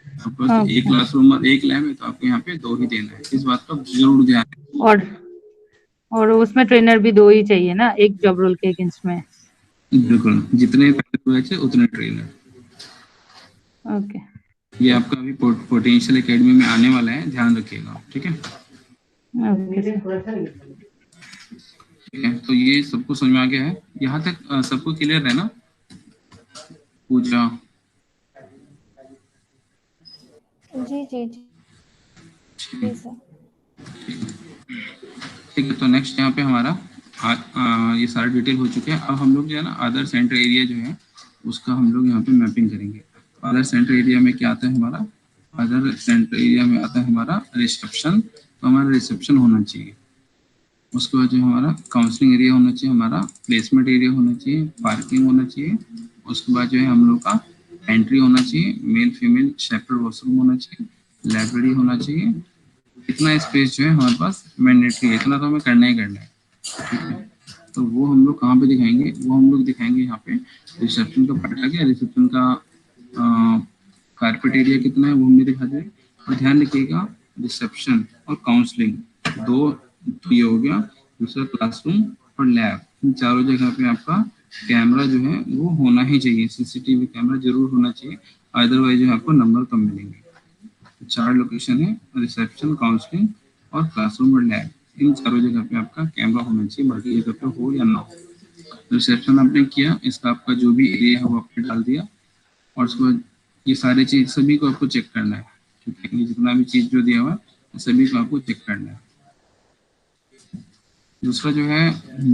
आपके पास एक क्लासरूम और एक लैब है तो आपको यहाँ पे 2 ही देना है। इस बात का जरूर ध्यान रखें। और उसमें ट्रेनर भी 2 ही चाहिए ना, एक जॉब रोल के अगेंस्ट में? बिल्कुल, जितने पैरेलल बैचेस उतने ट्रेनर। ओके, ये आपका अभी पोटेंशियल एकेडमी में आने वाला है, ध्यान रखिएगा। ठीक है, ठीक है। तो ये सबको समझ में आ गया है? यहाँ तक सबको क्लियर है ना? पूजा? जी जी जी जी सर। ठीक है, तो नेक्स्ट यहाँ पे हमारा ये सारा डिटेल हो चुके हैं। अब हम लोग जो है ना अदर सेंटर एरिया जो है उसका हम लोग यहाँ पे मैपिंग करेंगे। अदर सेंटर एरिया में क्या आता है हमारा? अदर सेंटर एरिया में आता है हमारा रिसेप्शन। तो हमारा रिसेप्शन होना चाहिए। उसके बाद जो हमारा काउंसलिंग एरिया होना चाहिए, हमारा प्लेसमेंट एरिया होना चाहिए, पार्किंग होना चाहिए। उसके बाद जो है हम लोग का एंट्री होना चाहिए, मेल फीमेल सेपरेट वॉशरूम होना चाहिए, लाइब्रेरी होना चाहिए। इतना स्पेस जो है हमारे पास मैंडेटरी है, इतना तो हमें करना ही करना है। ठीक है, तो वो हम लोग कहाँ पे दिखाएंगे? वो हम लोग दिखाएंगे यहाँ पे रिसेप्शन का पार्ट आ गया। रिसेप्शन का कारपेट एरिया कितना है वो हमने दिखा दिया। और ध्यान रखिएगा रिसेप्शन और काउंसलिंग 2 तो ये हो गया। दूसरा क्लासरूम और लैब, इन चारों जगह पे आपका कैमरा जो है वो होना ही चाहिए। सीसीटीवी कैमरा जरूर होना चाहिए, अदरवाइज जो है आपको नंबर कम मिलेंगे। 4 लोकेशन है, रिसेप्शन, काउंसलिंग और क्लासरूम और लैब। इन चारों जगह पे आपका कैमरा होना चाहिए, बाकी जगह पे हो या ना हो। रिसेप्शन आपने किया, इसका आपका जो भी एरिया है वो आपने डाल दिया। और उसके बाद ये सारे चीज सभी को आपको चेक करना है। ठीक है, ये जितना भी चीज जो दिया हुआ है सभी को आपको चेक करना है। दूसरा जो है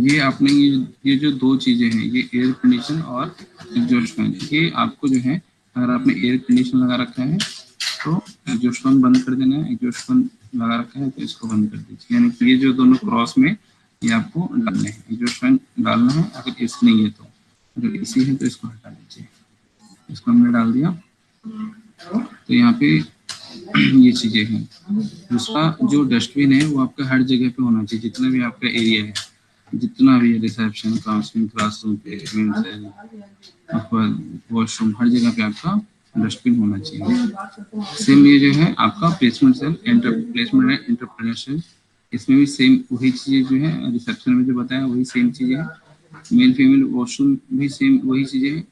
ये आपने ये जो 2 चीजें हैं, ये एयर कंडीशन और एग्जॉस्ट फैन, ये आपको जो है अगर आपने एयर कंडीशन लगा रखा है तो एग्जॉस्ट फैन बंद कर देना है। एग्जॉस्ट फैन लगा रखा है तो इसको बंद कर दीजिए। यानी कि ये जो दोनों क्रॉस में ये आपको डालने हैं, एग्जॉस्ट फैन डालना है। अगर एसी नहीं है तो, अगर एसी है तो इसको हटा दीजिए। इसको हमने डाल दिया। तो यहाँ पे ये चीजें हैं। दूसरा जो डस्टबिन है वो आपका हर जगह पे होना चाहिए, जितना भी आपका एरिया है, जितना भी reception, counselling, classroom, placement cell, washroom, हर जगह पे आपका डस्टबिन होना चाहिए। सेम ये जो है आपका प्लेसमेंट सेल, प्लेसमेंट है, एंटरप्रेन्योरशिप, इसमें भी सेम वही चीजें जो है रिसेप्शन में जो बताया वही सेम चीजें है। मेल फीमेल वॉशरूम भी सेम वही चीजें हैं।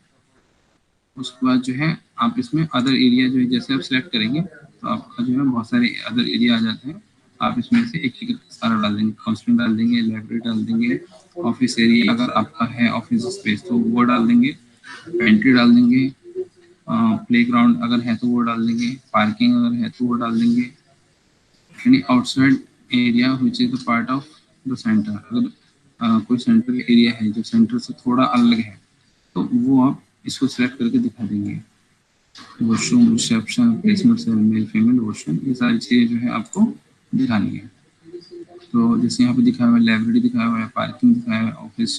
उसके बाद जो है आप इसमें अदर एरिया जो है जैसे आप सिलेक्ट करेंगे तो आपका जो है बहुत सारे अदर एरिया आ जाते हैं। आप इसमें से एक एक सारा डाल देंगे, काउंसलिंग डाल देंगे, लाइब्रेरी डाल देंगे, ऑफिस एरिया अगर आपका है ऑफिस स्पेस तो वो डाल देंगे, एंट्री डाल देंगे, प्लेग्राउंड अगर है तो वो डाल देंगे, पार्किंग अगर है तो वो डाल देंगे। यानी outside area which is the part of the centre, अगर कोई सेंट्रल एरिया है जो सेंटर से थोड़ा अलग है तो वो आप इसको सिलेक्ट करके दिखा देंगे। Washroom, reception, placement cell, male female washroom, ये सारी चीज़ें जो है आपको दिखानी है। तो जैसे यहाँ पे दिखाया हुआ है लाइब्रेरी दिखाया हुआ है, पार्किंग दिखाया हुआ है, ऑफिस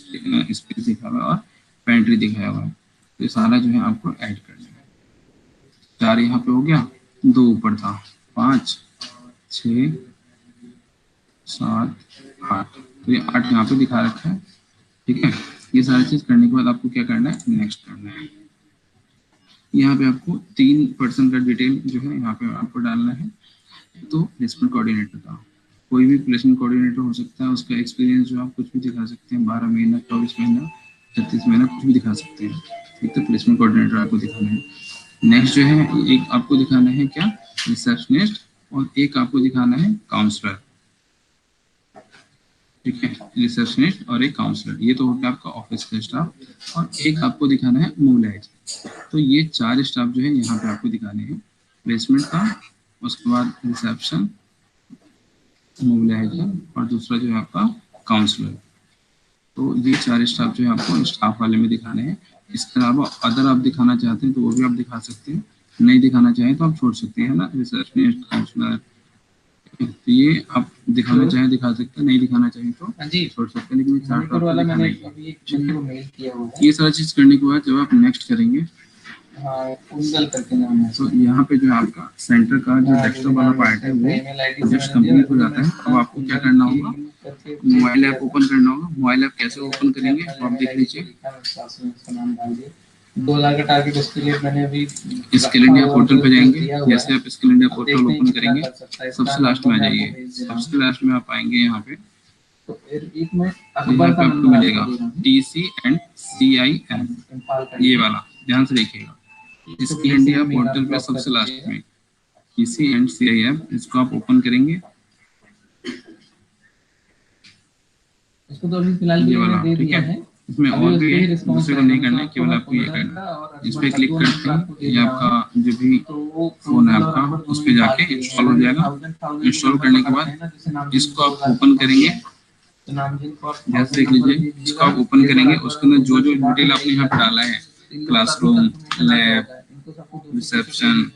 स्पेस दिखाया हुआ है और पेंट्री दिखाया हुआ है। तो ये सारा जो है आपको ऐड करना है। 4 यहाँ पे हो गया, 2 ऊपर था, 5, 6, 7, 8, तो ये 8 यहाँ पे दिखा रखा है। ठीक है, ये सारी चीज करने के बाद आपको क्या करना है, नेक्स्ट करना है। यहाँ पे आपको 3% का डिटेल जो है यहाँ पे आपको डालना है। तो प्लेसमेंट कोऑर्डिनेटर का कोई भी प्लेसमेंट कोऑर्डिनेटर हो सकता है, उसका एक्सपीरियंस जो आप कुछ भी दिखा सकते हैं, 12 महीना, 24 महीना, 36 महीना, कुछ भी दिखा सकते हैं। एक तो प्लेसमेंट कोऑर्डिनेटर आपको दिखाना है। नेक्स्ट जो है एक आपको दिखाना है क्या, रिसेप्शनिस्ट, और एक आपको दिखाना है काउंसलर। ठीक है, रिसेप्शनिस्ट और एक काउंसलर, ये तो हो गया आपका ऑफिस का स्टाफ, और एक आपको दिखाना है मोबिलाइज। तो ये 4 स्टाफ जो है यहाँ पे आपको दिखाने हैं, प्लेसमेंट का, उसके बाद रिसेप्शन, मोबिलाइज, और दूसरा जो है आपका काउंसलर। तो ये 4 स्टाफ जो है आपको स्टाफ वाले में दिखाने हैं। इसके अलावा अदर आप दिखाना चाहते हैं तो वो भी आप दिखा सकते हैं, नहीं दिखाना चाहें तो आप छोड़ सकते हैं ना, रिसेप्शनिस्ट, काउंसलर। तो ये आप दिखाना चाहें दिखा सकते हैं, नहीं दिखाना चाहें तो छोड़ सकते हैं, लेकिन मणिपुर वाला मैंने अभी एक बंदे को मेल किया हुआ है। ये सारी चीज करने के बाद जब आप नेक्स्ट करेंगे, हाँ, कुंदल करके नाम है। तो यहाँ पे जो है आपका सेंटर का जो डेस्कटॉप वाला पार्ट है वो जस्ट कंप्लीट हो जाता है। अब आपको क्या करना होगा, मोबाइल ऐप ओपन करना होगा। मोबाइल ऐप कैसे ओपन करेंगे तो आप देख लीजिए। 2 लाख का टारगेट उसके लिए मैंने अभी स्किल इंडिया पोर्टल पे जाएंगे। जैसे आप स्किल इंडिया पोर्टल ओपन करेंगे, सबसे लास्ट में आ जाइए, सबसे लास्ट में आप आएंगे यहाँ पे, तो फिर एक में यहाँ पे आपको मिलेगा TCNCIM, ये वाला ध्यान से देखिएगा, स्किल इंडिया पोर्टल पे सबसे लास्ट में TCNCIM, इसको आप ओपन करेंगे। इसको तो अभी फिलहाल ये वाला, ठीक है, इसमें और भी है, दूसरे को नहीं करना है, केवल आपको ये करना है। इस पे क्लिक करते हैं, ये आपका जो भी फोन है आपका उस पे जाके इंस्टॉल हो जाएगा। इंस्टॉल करने के बाद इसको आप ओपन करेंगे, जैसे देख लीजिए, इसको आप ओपन करेंगे, उसके अंदर जो जो डिटेल आपने यहाँ पे डाला है, क्लासरूम, लैब, रिसेप्शन,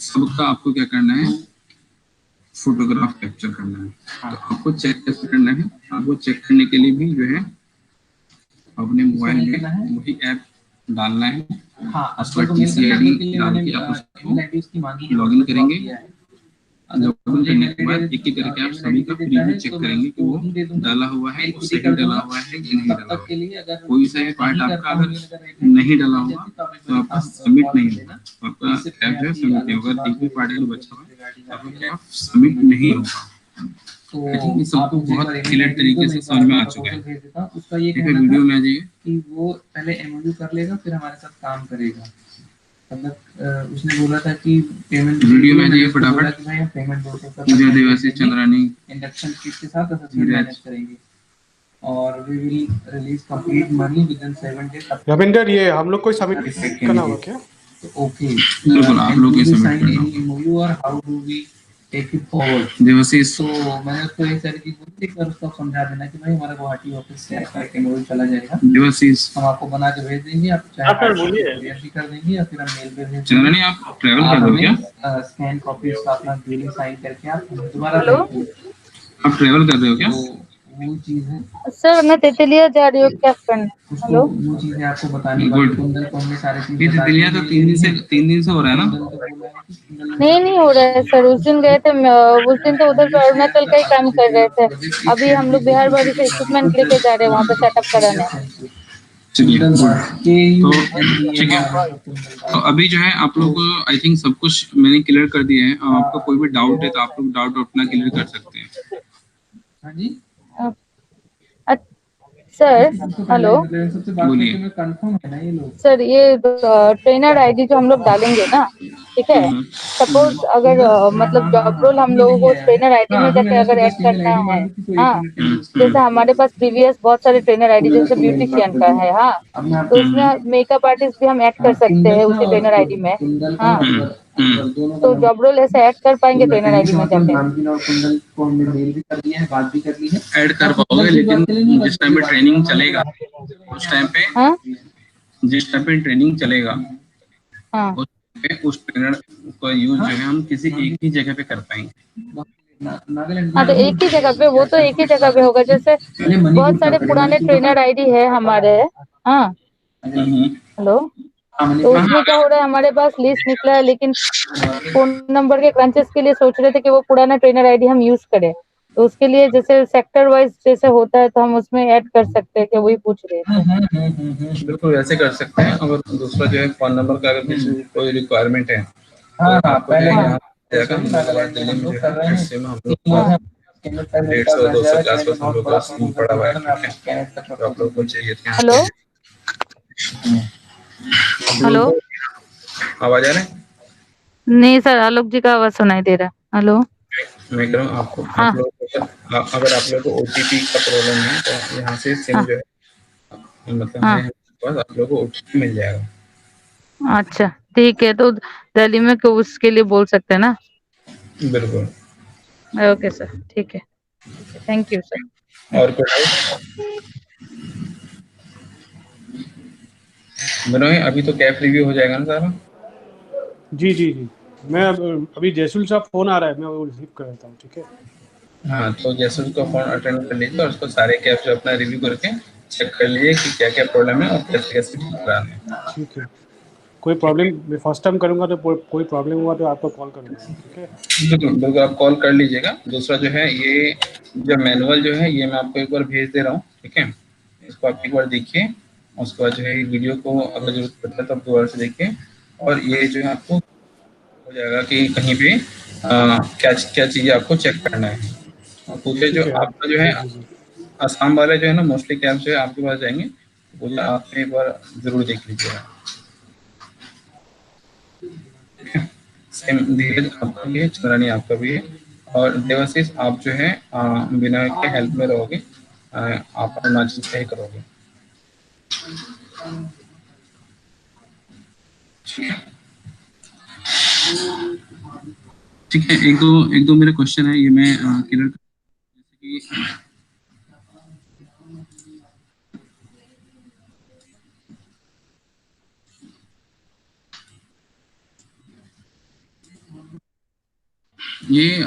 सबका आपको क्या करना है, फोटोग्राफ कैप्चर करना है। तो आपको चेक कैसे करना है, आपको चेक करने के लिए भी जो है अपने मोबाइल में वही ऐप डालना है। उसका TCID डाल के आप उसको लॉगिन करेंगे। लॉगिन करने के बाद एक एक करके आप सभी का प्रीव्यू चेक करेंगे कि वो डाला हुआ है, सही डाला हुआ है कि नहीं डाला हुआ है। कोई सा भी पार्ट आपका अगर नहीं डाला हुआ तो आपका सबमिट नहीं होगा, तो आपका ऐप है सबमिट नहीं होगा। एक भी पार्ट अगर बचा हुआ है तो आपका सबमिट नहीं होगा। आई थिंक ये सबको बहुत क्लियर तरीके से समझ में आ चुका है। उसका ये ठीक है, वीडियो में आ जाइए कि वो पहले MOU कर लेगा, फिर हमारे साथ काम करेगा। मतलब उसने बोला था कि पेमेंट वीडियो में आ जाइए फटाफट। Payment 200 Vijay Devasi Chandrani induction kit के साथ असेसमेंट मैनेज करेंगे, और we will release complete money within 7 days. Ravinder, ये हम लोग को सबमिट करना होगा क्या? ओके, बिल्कुल आप लोग ये सबमिट करना होगा। MOU और how do we take it forward. Devasi तो मैंने उसको एक सारी चीज बोली और उसको समझा देना कि भाई हमारा गुवाहाटी ऑफिस से एक MOU चला जाएगा, देवासी हम आपको बना के भेज देंगे, आप चाहे कुरियर भी कर देंगे या फिर हम मेल पे भेज देंगे। चंद्रानी आप ट्रैवल कर रहे हो क्या? स्कैन कॉपीज का अपना बिलिंग साइन करके आप दोबारा भेज देंगे। आप ट्रैवल कर रहे हो क्या? तो वो चीज है सर मैं तितलिया जा रही हूँ, क्या करना? उसको वो चीजें आपको बतानी Good. कुंदल को हमने सारे चीज ये तितलिया तो 3 दिन से हो रहा है ना? नहीं हो रहा है सर। उस दिन गए थे, उस दिन तो उधर पे अरुणाचल का ही काम कर रहे थे। अभी हम लोग बिहार वाली से इक्विपमेंट लेके जा रहे हैं वहाँ पे सेटअप कराने। चलिए, तो ठीक है। तो अभी जो है आप लोग आई थिंक सब कुछ मैंने क्लियर कर दिया है। आपका कोई भी डाउट है तो आप लोग डाउट अपना क्लियर कर सकते हैं। हाँ जी सर, हेलो, बोलिए। कंफर्म है ना ये लोग? सर ये ट्रेनर आईडी जो हम लोग डालेंगे ना, ठीक है, सपोज अगर मतलब जॉब रोल हम लोगों को ट्रेनर आईडी में जाके अगर ऐड करना है, हाँ, जैसे हमारे पास प्रीवियस बहुत सारे ट्रेनर आईडी जैसे ब्यूटिशियन का है, हाँ, तो उसमें मेकअप आर्टिस्ट भी हम ऐड कर सकते हैं उसी ट्रेनर आईडी में, हाँ, तो जॉब रोल ऐसे ऐड कर पाएंगे ट्रेनर आईडी में जाके? कुंदल को हमने मेल भी कर दिया है, बात भी कर ली है, ऐड कर पाओगे, लेकिन जिस टाइम पे ट्रेनिंग चलेगा उस टाइम पे, हाँ, जिस टाइम पे ट्रेनिंग चलेगा हाँ, उस ट्रेनर का यूज जो है हम किसी एक ही जगह पे कर पाएंगे। हाँ, तो एक ही जगह पे, वो तो एक ही जगह पे होगा। जैसे बहुत सारे पुराने ट्रेनर आईडी है हमारे, हाँ, हेलो, तो उसमें क्या हो रहा है, हमारे पास लिस्ट निकला है, लेकिन फोन नंबर के क्रंचेस के लिए सोच रहे थे कि वो पुराना ट्रेनर आईडी हम यूज करें, तो उसके लिए जैसे सेक्टर वाइज जैसे होता है तो हम उसमें ऐड कर सकते हैं, कि वही पूछ रहे थे। बिल्कुल ऐसे कर सकते हैं। और दूसरा जो है फोन नंबर का अगर किसी को कोई रिक्वायरमेंट है, हाँ, पहले यहाँ जाकर दिल्ली में जो है इससे में हम लोग 150-200 के आसपास हम लोग का स्कूल पड़ा हुआ है, ठीक है, तो आप लोग को चाहिए था। हेलो, हेलो, आवाज आ रहा है? नहीं सर, आलोक जी का आवाज सुनाई दे रहा है। हेलो। मैं कह रहा हूँ आपको, हाँ। आप लोग अगर आप लोग को OTP का प्रॉब्लम है तो यहाँ से सिम हाँ। जो है मतलब हाँ। है बस आप लोग को OTP मिल जाएगा। अच्छा ठीक है, तो दिल्ली में क्यों उसके लिए बोल सकते हैं ना। बिल्कुल। ओके सर, ठीक है, थैंक यू सर। और कोई डाउट? मनोज अभी तो कैफ रिव्यू हो जाएगा ना सारा? जी जी जी, मैं अभी जयसुल साहब फोन आ रहा है, मैं वो रिसीव कर लेता हूँ, ठीक है। हाँ, तो जैसे उसको फोन अटेंड कर लीजिए और उसको सारे कैफ जो अपना रिव्यू करके चेक कर लीजिए कि क्या क्या प्रॉब्लम है और कैसे कैसे ठीक कराना है। ठीक है, कोई प्रॉब्लम, मैं फर्स्ट टाइम करूँगा तो कोई प्रॉब्लम हुआ तो आपको कॉल करूँगा, ठीक है। बिल्कुल बिल्कुल, आप कॉल कर लीजिएगा। दूसरा जो है ये जो मैनुअल जो है ये मैं आपको एक बार भेज दे रहा हूँ, ठीक है। इसको आप एक बार देखिए, उसके बाद जो है वीडियो को अगर जरूरत पड़ता है तो आप दोबारा से देखिए। और ये जो है आपको हो जाएगा कि कहीं पे क्या क्या चीज़ें आपको चेक करना है। और दूसरे जो ठीक है, आप आपका जो है भेज दीजिए। आसाम वाले जो है ना मोस्टली कैब जो है आपके पास जाएंगे, वो जो आप एक बार जरूर देख लीजिएगा। सेम धीरज आपका भी है, चंद्रानी आपका भी है, और देवाशीष आप जो है बिना के हेल्प में रहोगे, आप अरुणाचल से ही करोगे। ठीक है, एक दो मेरे क्वेश्चन है, ये मैं क्लियर जैसे कि ये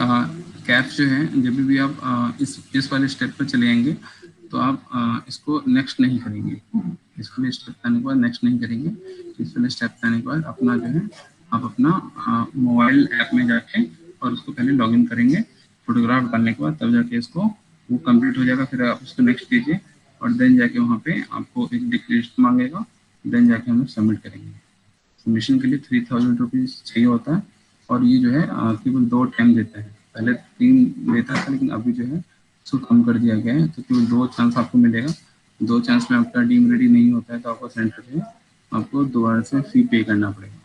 कैप जो है जब भी आप इस वाले स्टेप पर चले आएंगे तो आप इसको नेक्स्ट नहीं करेंगे। इस वाले स्टेप आने के बाद नेक्स्ट नहीं करेंगे। इस वाले स्टेप आने के बाद अपना जो है आप अपना मोबाइल ऐप में जाके और उसको पहले लॉगिन करेंगे। फोटोग्राफ डालने के बाद तब जाके इसको वो कंप्लीट हो जाएगा। फिर आप उसको नेक्स्ट कीजिए और देन जाके वहाँ पे आपको एक लिस्ट मांगेगा, देन जाके हम लोग सबमिट करेंगे। सबमिशन के लिए 3000 रुपीज़ चाहिए होता है और ये जो है केवल 2 टाइम देता है। पहले 3 देता था लेकिन अभी जो है उसको कम कर दिया गया है, तो केवल 2 चांस आपको मिलेगा। 2 चांस में आपका डीम रेडी नहीं होता है तो आपका सेंटर जो है आपको दोबारा से फी पे करना पड़ेगा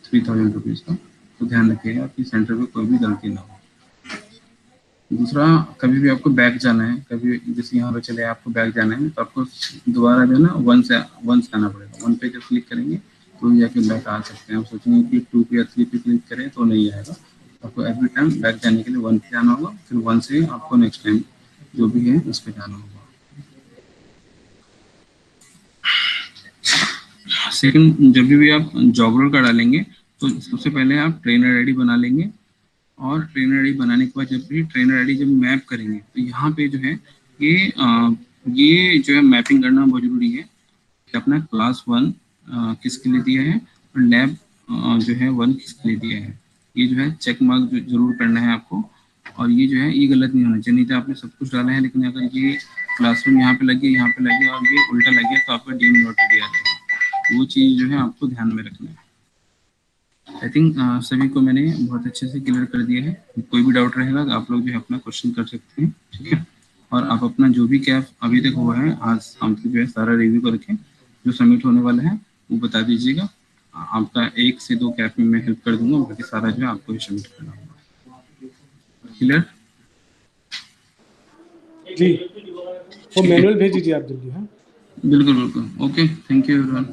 3000 रुपीज़ का। तो ध्यान रखिएगा कि सेंटर पे कोई भी गलती ना हो। दूसरा, कभी भी आपको बैक जाना है, कभी जैसे यहाँ पे चले आपको बैक जाना है तो आपको दोबारा जो है ना वन से आना पड़ेगा। वन पे जब क्लिक करेंगे तो जाके बैक आ सकते हैं। आप सोचेंगे कि 2 पे या 3 पे क्लिक करें तो नहीं आएगा। आपको एवरी टाइम बैक जाने के लिए 1 पे जाना होगा, फिर 1 से आपको नेक्स्ट टाइम जो भी है उस पर जाना होगा। सेकंड, जब भी आप जॉब रोल का डालेंगे तो सबसे पहले आप ट्रेनर आईडी बना लेंगे और ट्रेनर आईडी बनाने के बाद जब भी ट्रेनर आईडी जब मैप करेंगे तो यहाँ पे जो है ये जो है मैपिंग करना बहुत जरूरी है कि अपना क्लास 1 किसके लिए दिया है और लैब जो है 1 किसके लिए दिया है। ये जो है चेक मार्क जरूर करना है आपको। और ये जो है ये गलत नहीं होना चाहिए, नहीं तो आपने सब कुछ डाला है लेकिन अगर ये क्लासरूम यहाँ पे लगे यहाँ पे लगे और ये उल्टा लग गया तो आपका डीम नोट दिया जाएगा। वो चीज़ जो है आपको ध्यान में रखना है। आई थिंक सभी को मैंने बहुत अच्छे से क्लियर कर दिया है। कोई भी डाउट रहेगा तो आप लोग जो है अपना क्वेश्चन कर सकते हैं, ठीक है। और आप अपना जो भी कैप अभी तक हुआ है आज शाम तक जो है सारा रिव्यू करके जो सबमिट होने वाला है वो बता दीजिएगा। आपका 1 से 2 कैप में मैं हेल्प कर दूंगा, बाकी सारा जो है आपको ही सबमिट करना होगा। क्लियर? जी, वो मैनुअल भेज दीजिए आप जल्दी। हाँ, बिल्कुल बिल्कुल, ओके, थैंक यू एवरीवन।